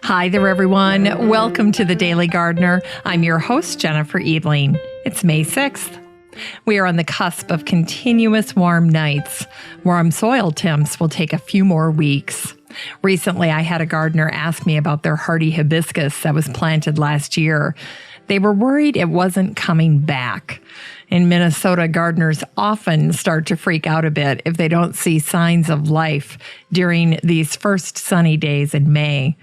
Hi there, everyone. Welcome to The Daily Gardener. I'm your host, Jennifer Eveling. It's May 6th. We are on the cusp of continuous warm nights. Warm soil temps will take a few more weeks. Recently, I had a gardener ask me about their hardy hibiscus that was planted last year. They were worried it wasn't coming back. In Minnesota, gardeners often start to freak out a bit if they don't see signs of life during these first sunny days in May.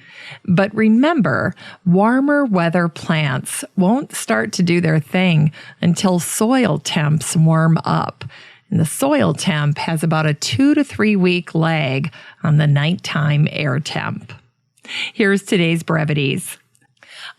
But remember, warmer weather plants won't start to do their thing until soil temps warm up. And the soil temp has about a 2 to 3 week lag on the nighttime air temp. Here's today's brevities.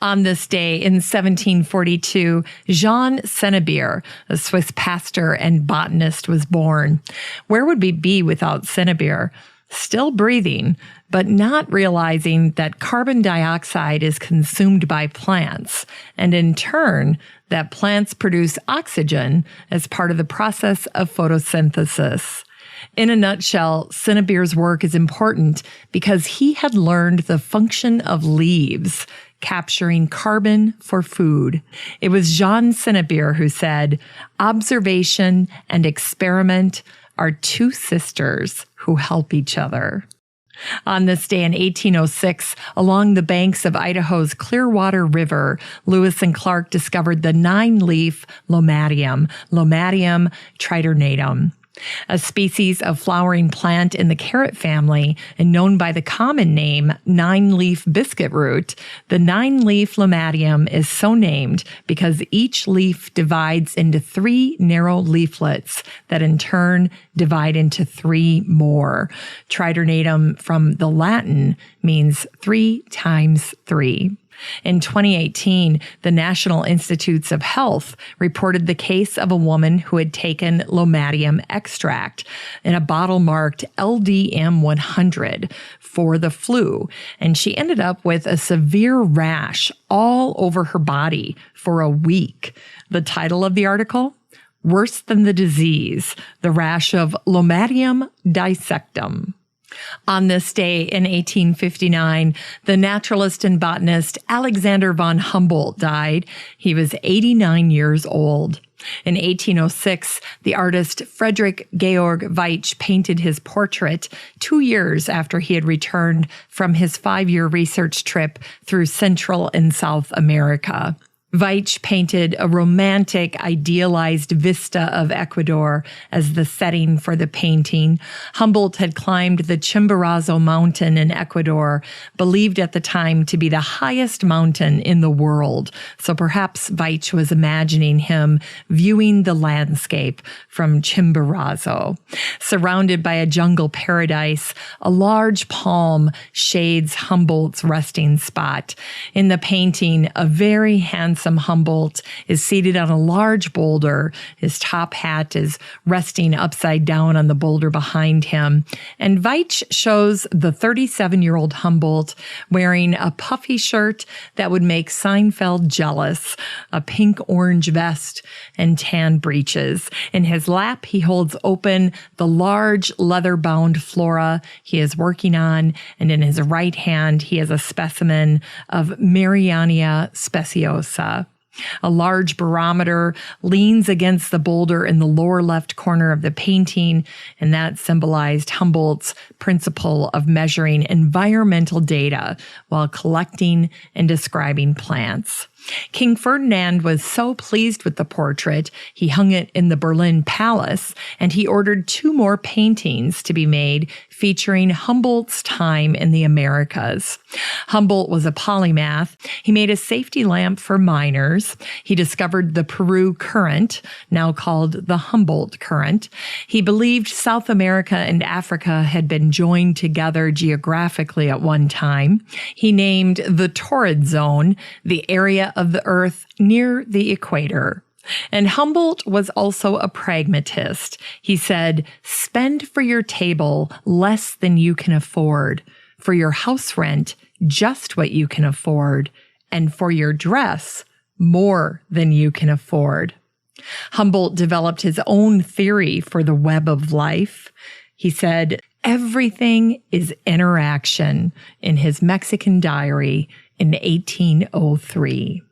On this day in 1742, Jean Senebier, a Swiss pastor and botanist, was born. Where would we be without Senebier? Still breathing, but not realizing that carbon dioxide is consumed by plants, and in turn, that plants produce oxygen as part of the process of photosynthesis. In a nutshell, Senebier's work is important because he had learned the function of leaves, capturing carbon for food. It was Jean Senebier who said, "Observation and experiment are two sisters who help each other." On this day in 1806, along the banks of Idaho's Clearwater River, Lewis and Clark discovered the nineleaf Lomatium, Lomatium triternatum. A species of flowering plant in the carrot family and known by the common name nineleaf biscuitroot, the nineleaf Lomatium is so named because each leaf divides into 3 narrow leaflets that in turn divide into 3 more. Triternatum from the Latin means 3 times 3. In 2018, the National Institutes of Health reported the case of a woman who had taken Lomatium extract in a bottle marked LDM 100 for the flu, and she ended up with a severe rash all over her body for a week. The title of the article? Worse Than the Disease, the Rash of Lomatium Dissectum. On this day in 1859, the naturalist and botanist Alexander Von Humboldt died. He was 89 years old. In 1806, the artist Friedrich Georg Weitsch painted his portrait 2 years after he had returned from his 5-year research trip through Central and South America. Weitsch painted a romantic, idealized vista of Ecuador as the setting for the painting. Humboldt had climbed the Chimborazo Mountain in Ecuador, believed at the time to be the highest mountain in the world. So perhaps Weitsch was imagining him viewing the landscape from Chimborazo. Surrounded by a jungle paradise, a large palm shades Humboldt's resting spot. In the painting, a very handsome Humboldt is seated on a large boulder. His top hat is resting upside down on the boulder behind him. And Weitsch shows the 37-year-old Humboldt wearing a puffy shirt that would make Seinfeld jealous, a pink-orange vest, and tan breeches. In his lap, he holds open the large leather-bound flora he is working on, and in his right hand, he has a specimen of Mariania speciosa. A large barometer leans against the boulder in the lower left corner of the painting, and that symbolized Humboldt's principle of measuring environmental data while collecting and describing plants. King Ferdinand was so pleased with the portrait, he hung it in the Berlin Palace, and he ordered 2 more paintings to be made featuring Humboldt's time in the Americas. Humboldt was a polymath. He made a safety lamp for miners. He discovered the Peru Current, now called the Humboldt Current. He believed South America and Africa had been joined together geographically at one time. He named the torrid zone the area of the earth near the equator. And Humboldt was also a pragmatist. He said, "Spend for your table less than you can afford, for your house rent just what you can afford, and for your dress more than you can afford." Humboldt developed his own theory for the web of life. He said, Everything is interaction in his Mexican diary in 1803.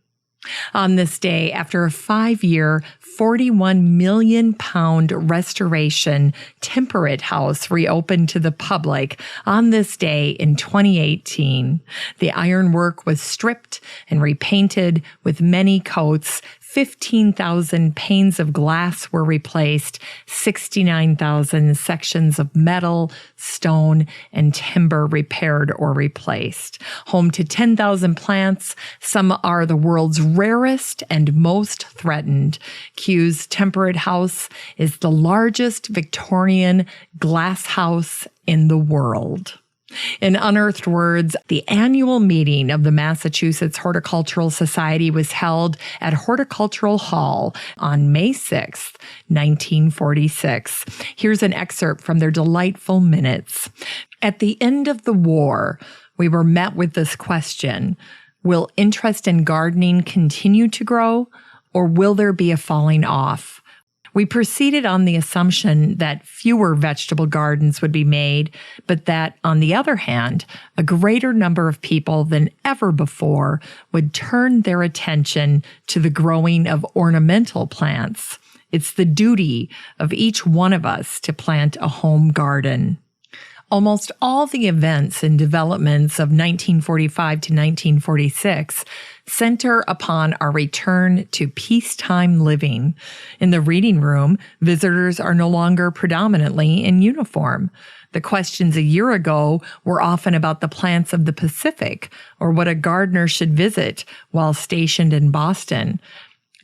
On this day, after a 5-year, 41 million pound restoration, Temperate House reopened to the public on this day in 2018. The ironwork was stripped and repainted with many coats. 15,000 panes of glass were replaced, 69,000 sections of metal, stone, and timber repaired or replaced. Home to 10,000 plants, some are the world's rarest and most threatened. Kew's Temperate House is the largest Victorian glass house in the world. In unearthed words, the annual meeting of the Massachusetts Horticultural Society was held at Horticultural Hall on May 6, 1946. Here's an excerpt from their delightful minutes. At the end of the war, we were met with this question: will interest in gardening continue to grow, or will there be a falling off? We proceeded on the assumption that fewer vegetable gardens would be made, but that, on the other hand, a greater number of people than ever before would turn their attention to the growing of ornamental plants. It's the duty of each one of us to plant a home garden. Almost all the events and developments of 1945 to 1946 center upon our return to peacetime living. In the reading room, visitors are no longer predominantly in uniform. The questions a year ago were often about the plants of the Pacific or what a gardener should visit while stationed in Boston.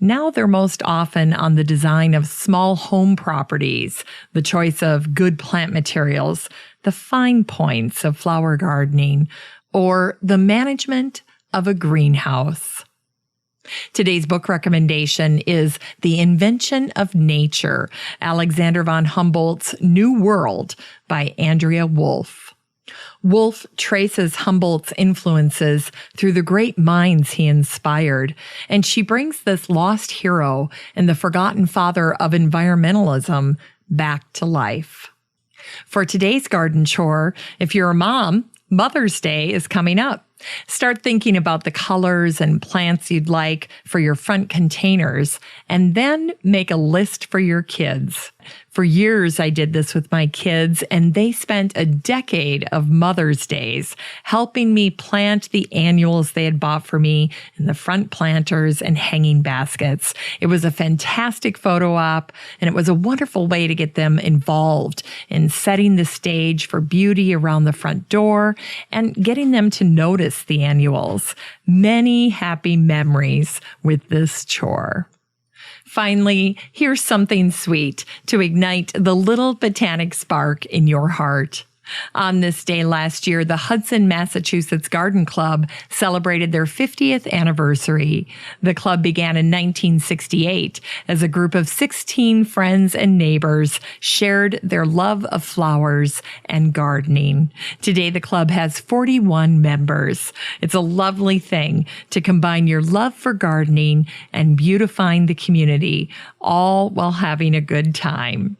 Now they're most often on the design of small home properties, the choice of good plant materials, the fine points of flower gardening, or the management of a greenhouse. Today's book recommendation is The Invention of Nature, Alexander von Humboldt's New World by Andrea Wolf. Wolf traces Humboldt's influences through the great minds he inspired, and she brings this lost hero and the forgotten father of environmentalism back to life. For today's garden chore, if you're a mom, Mother's Day is coming up. Start thinking about the colors and plants you'd like for your front containers, and then make a list for your kids. For years, I did this with my kids, and they spent a decade of Mother's Days helping me plant the annuals they had bought for me in the front planters and hanging baskets. It was a fantastic photo op, and it was a wonderful way to get them involved in setting the stage for beauty around the front door and getting them to notice the annuals. Many happy memories with this chore. Finally, here's something sweet to ignite the little botanic spark in your heart. On this day last year, the Hudson, Massachusetts Garden Club celebrated their 50th anniversary. The club began in 1968 as a group of 16 friends and neighbors shared their love of flowers and gardening. Today, the club has 41 members. It's a lovely thing to combine your love for gardening and beautifying the community, all while having a good time.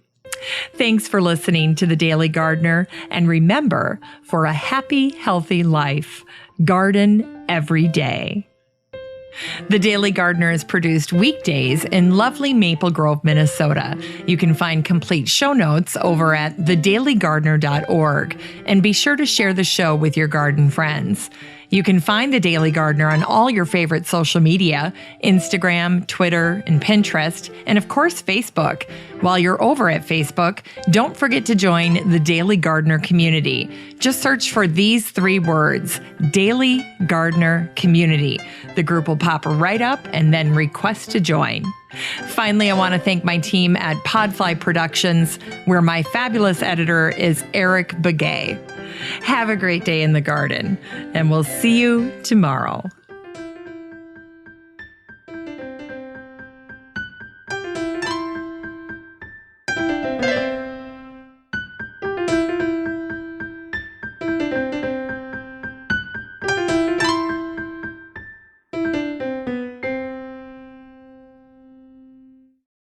Thanks for listening to The Daily Gardener, and remember, for a happy, healthy life, garden every day. The Daily Gardener is produced weekdays in lovely Maple Grove, Minnesota. You can find complete show notes over at thedailygardener.org, and be sure to share the show with your garden friends. You can find The Daily Gardener on all your favorite social media, Instagram, Twitter, and Pinterest, and of course, Facebook. While you're over at Facebook, don't forget to join the Daily Gardener community. Just search for these 3 words, Daily Gardener Community. The group will pop right up, and then request to join. Finally, I want to thank my team at Podfly Productions, where my fabulous editor is Eric Begay. Have a great day in the garden, and we'll see you tomorrow.